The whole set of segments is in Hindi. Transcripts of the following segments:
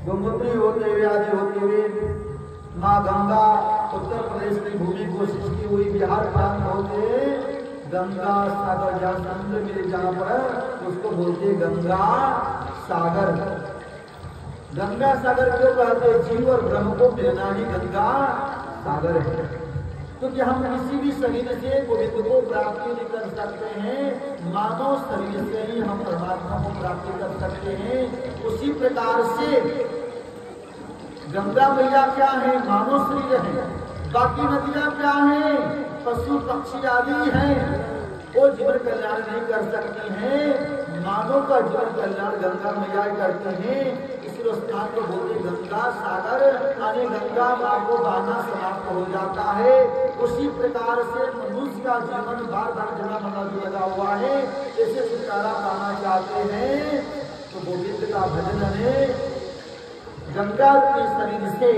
गोमूत्री होते हुए आदि होते हुए माँ गंगा उत्तर प्रदेश की भूमि कोशिश की हुई बिहार प्रांत होते गंगा सागर जहाँ समुद्र मिले जहाँ पर उसको बोलते गंगा सागर। गंगा सागर क्यों कहते? जीव और ब्रह्म को मिलना ही गंगा सागर है। तो क्या हम किसी भी शरीर से गोविंद को प्राप्ति नहीं कर सकते हैं? मानव शरीर से ही हम परमात्मा को प्राप्ति कर सकते हैं। उसी प्रकार से गंगा मैया क्या है? मानव शरीर है। बाकी नदियां क्या है? पशु पक्षी आदि हैं। वो जीवन कल्याण नहीं कर सकती हैं। मानव का जीवन कल्याण गंगा मैया करते हैं। इसलिए स्थान को बोलते गंगा सागर। यानी गंगा माँ को बहाना समाप्त हो जाता है। उसी प्रकार से मनुष्य का जीवन बार बार जन्म मरना लगा हुआ है। इसे छुटकारा पाना चाहते हैं तो गोविंद का भजन है। गंगा के शरीर से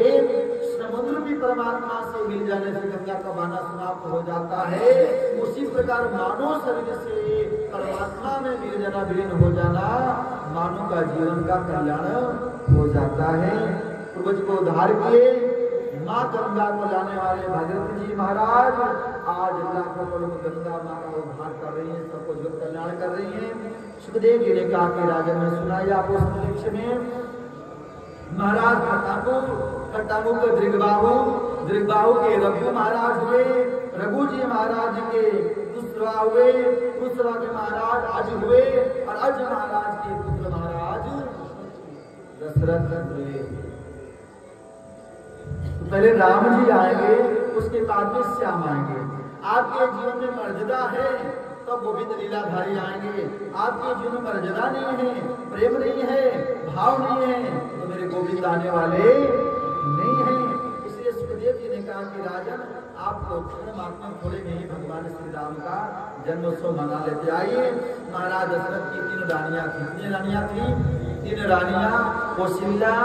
समुद्र भी परमात्मा से मिल जाने से गंगा का बहाना समाप्त हो जाता है। उसी प्रकार मानव शरीर से परमात्मा में मिल जाना, विलीन हो जाना, मानव का जीवन का कल्याण हो जाता है। पूर्वज को उद्धार किए माँ गंगा को लाने वाले भागीरथ जी महाराज आज लाखों लोग गंगा माँ का उद्धार कर रही है, सबको जीवन कल्याण कर रही है। सुखदेव जी ने कहा कि राजा ने सुनाई आपको समक्ष में महाराज खट्टामू के दृगबाहु के रघु महाराज हुए, रघु जी महाराज के दुष्वा हुए, दुष्वा के महाराज अज हुए और अज महाराज के पुत्र महाराज दशरथ हुए। तो पहले राम जी आएंगे, उसके बाद में श्याम आएंगे। आपके जीवन में मर्यादा है तो गोविंद लीलाधारी आएंगे। आपके जीवन में मर्यादा नहीं है, प्रेम नहीं है, भाव नहीं है तो मेरे गोविंद आने वाले नहीं है। इसलिए सुखदेव जी ने कहा कि राजन आप महात्मा थोड़े में ही भगवान श्री राम का जन्मोत्सव मना लेते आइए। महाराज दशरथ की 3 रानियां थी। कितनी रानियां थी? 3 रानियां, कौशल्या,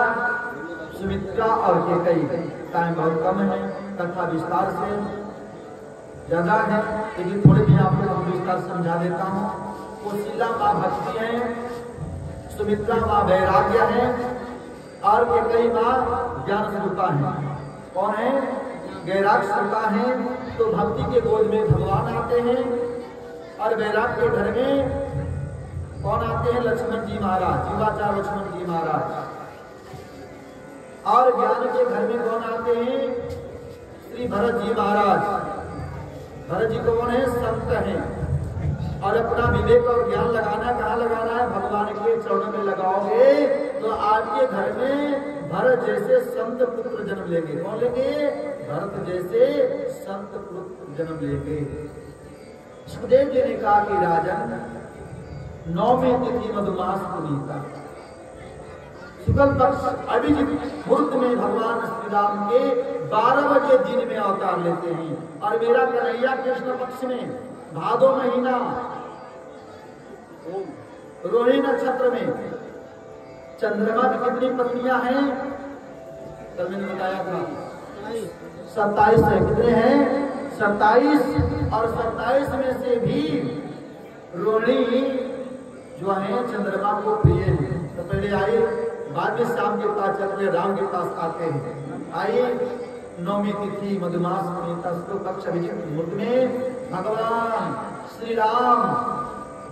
सुमित्रा और कैकेयी। टाइम बहुत कम है, कथा विस्तार से ज्यादा है, लेकिन थोड़े भी आपको हम विस्तार समझा देता हूँ। कौशल्या माँ भक्ति है, सुमित्रा माँ वैराग्य है और कैकेयी माँ ज्ञान स्वरूपा है। कौन है? वैराग्य स्वरूपा है। तो भक्ति के गोद में भगवान आते हैं और वैराग्य के घर में कौन आते हैं? लक्ष्मण जी महाराज, युवाचार लक्ष्मण जी महाराज। और ज्ञान के घर में कौन आते हैं? श्री भरत जी महाराज। भरत जी कौन है? संत हैं और अपना विवेक और ज्ञान लगाना कहाँ लगाना है? भगवान के चरणों में लगाओगे तो आपके घर में भरत जैसे संत पुत्र जन्म लेंगे। कौन लेंगे? भरत जैसे संत पुत्र जन्म लेंगे। सुखदेव जी ने कहा कि राजन 9वीं तिथि मधुमास पुनीता शुक्ल पक्ष अभिजित मुहूर्त में भगवान श्री राम के 12 बजे दिन में अवतार लेते हैं और मेरा कन्हैया कृष्ण पक्ष में भादो महीना रोहिणी नक्षत्र में। चंद्रमा की कितनी पत्नियां हैं? कल मैंने बताया था 27 है। कितने हैं? 27। और 27 में से भी रोहिणी जो है चंद्रमा को प्रिय है। तो पहले आए, बाद में शाम के पास चलते राम के पास आते हैं। आइए 9वीं तिथि मधुमास पुनीता शुक्ल पक्ष अभिजित मुहूर्त में भगवान श्री राम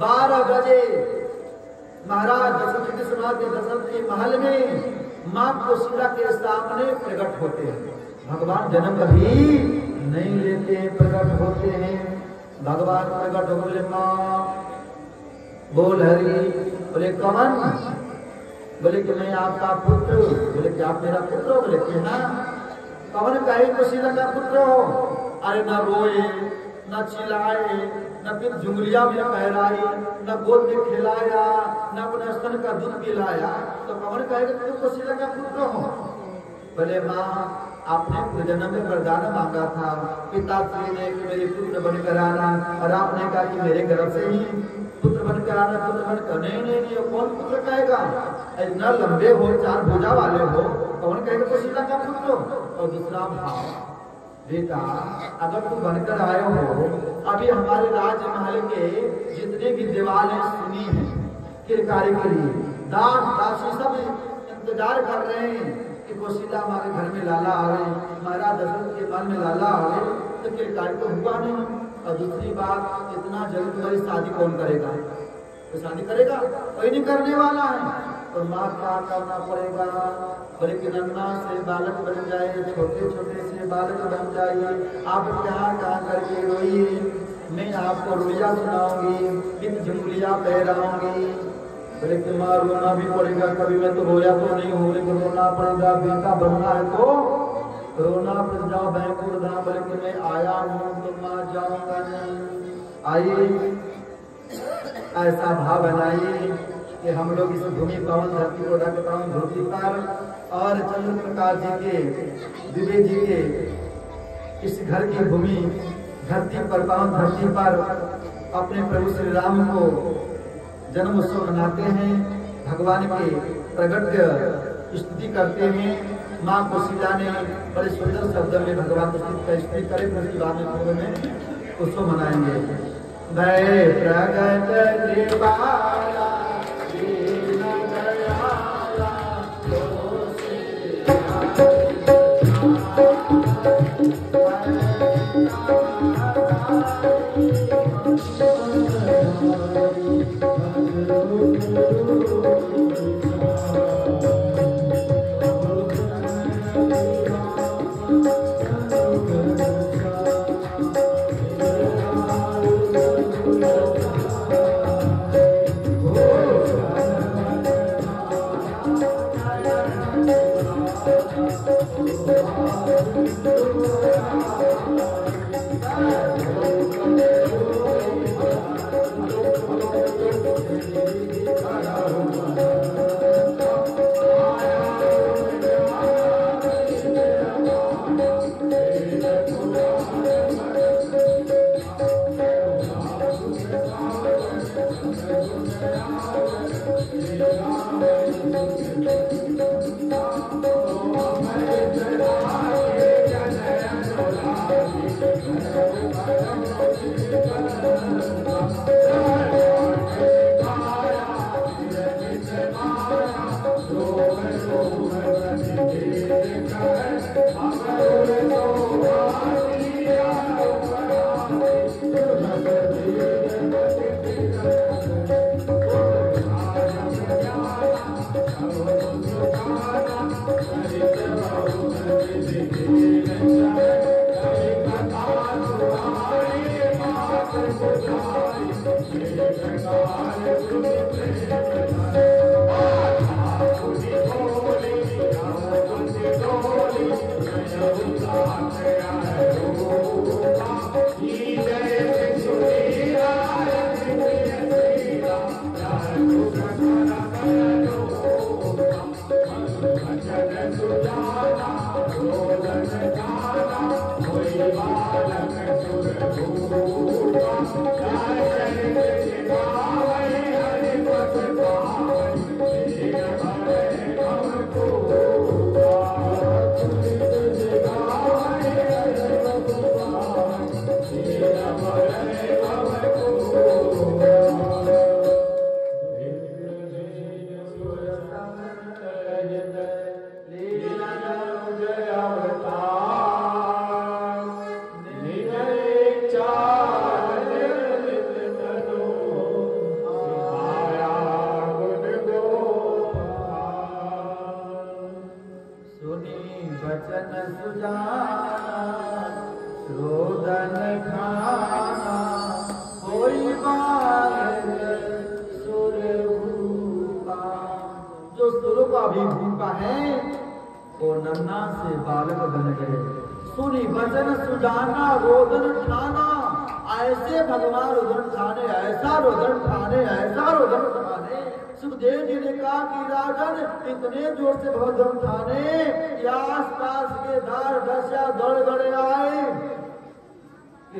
12 बजे महाराज दशरथ के महल में मां कौशल्या के सामने प्रकट होते हैं। भगवान जन्म कभी नहीं लेते, प्रकट होते हैं। भगवान प्रकट हो बोले मां, बोल हरि। बोले कौन? बोले कि मैं आपका पुत्र। बोले कि आप मेरा पुत्र हो? बोले कि हाँ। कौन कहे कौशल्या का पुत्र हो? अरे न रोए, न चिल्लाए, न फिर जुंगलिया में पहराई, न गोद में खिलाया, न अपने स्तन का दूध पिलाया, तो कौन कहेगा तुम कौशल्या का पुत्र हो? बोले माँ, आपने पूर्वजन्म में वरदान मांगा था, पिताश्री ने कि मेरे पुत्र बनकर आना, और आपने कहा कि मेरे गर्भ से ही पुत्र बनकर आना, पुत्र बनकर। नहीं, कौन पुत्र कहेगा? इतना लंबे हो, 4 भुजा वाले हो, कौन कहेगा कौशल्या का पुत्र? और दूसरा भाव, बेटा अगर तुम बनकर आए हो, अभी हमारे राजमहल के जितने भी दीवारें सुनी है किरकारी के लिए, दास दासी सब इंतजार कर रहे हैं कि कौशल्या हमारे घर में लाला आवे, महाराज दशरथ के मन में लाला आवे, तो फिर कार्य तो हुआ नहीं। और दूसरी बात, इतना जल्दी तुम्हारी शादी कौन करेगा? तो शादी करेगा कोई नहीं करने वाला है। तो माँ क्या करना पड़ेगा? बोले कि नन्ना से बालक बन जाए, छोटे छोटे से बालक बन जाइए, आप क्या क्या करके रोइए, मैं आपको रोया सुनाऊंगी, इन झुमलियाँ पहराऊंगी। बोले कि माँ रोना भी पड़ेगा, कभी मैं तो रोया तो नहीं हूँ, लेकिन रोना पड़ेगा, बेटा बनना है तो रोना पड़ जाओ बैंकुर धाम। बोले कि मैं आया हूँ तो माँ जाऊंगा नहीं। आइए ऐसा भाव बनाइए कि हम लोग इस भूमि पावन धरती को रखता हूँ धरती पर, और चंद्र प्रकाश जी के, विवेक जी के इस घर की भूमि धरती पर, पावन धरती पर अपने प्रभु श्री राम को जन्म उत्सव मनाते हैं, भगवान के प्रगट स्तुति करते हैं। माँ कौशल्या ने बड़े सुंदर शब्द में भगवान को स्तुति करे, उसके बाद में पूर्व में उत्सव मनाएंगे। भय प्रगट कृपाला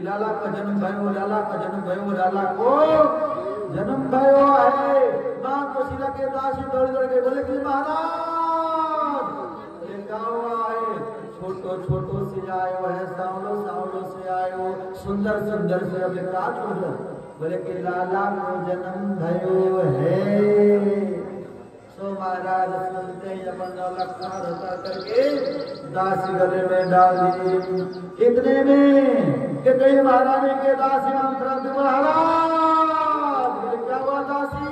लाला का जन्म भयो, लाला का जन्म भयो, लाला को जन्म भयो है। माँ कौशल्या के दासी दौड़ दौड़ के बोले कि महाराज ये गाँव आए, छोटो छोटो से आयो है, सावलो सावलो से आयो, सुंदर सुंदर से अब का बोले कि लाला को जन्म भयो है। तो महाराज सुनते ही अपन 9 लाख उतार करके दासी गले में डाल दी। इतने में कि कई महारानी के दासी महाराज क्या हुआ दासी,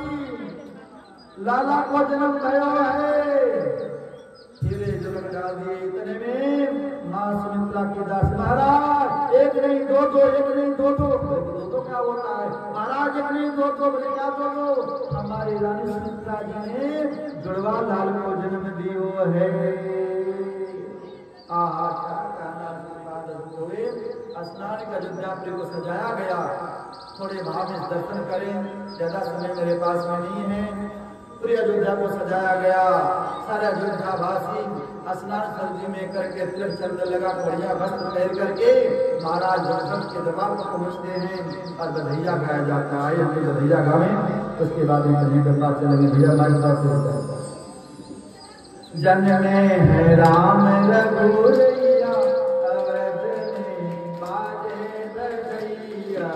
लाला को जन्म भयो है, हीरे जलक डाल दिए। इतने में मां सुमित्रा की दासी महाराज एक नहीं दो दो, एक नहीं दो दो, दो तो क्या होता है महाराज, एक नहीं दो दो, बोले क्या दो दो, हमारी रानी सुमित्रा जी ने जुड़वा लाल को जन्म दियो है। स्नान का अयोध्यापुरी को सजाया गया। थोड़े भाव में दर्शन करें, ज्यादा समय मेरे पास में नहीं है। पूरी अयोध्या को सजाया गया। सारे अयोध्यावासी स्नान सर्दी में करके तिलक चंद्र लगा बढ़िया वस्त्र पहन करके महाराज जनपद के दरबार पर पहुंचते हैं और बधैया गाया जाता है। अपनी बधैया गावे, उसके बाद चलेंगे भैया हमारे पास। जनने है राम रघुरैया, अवध में बाजे बधैया।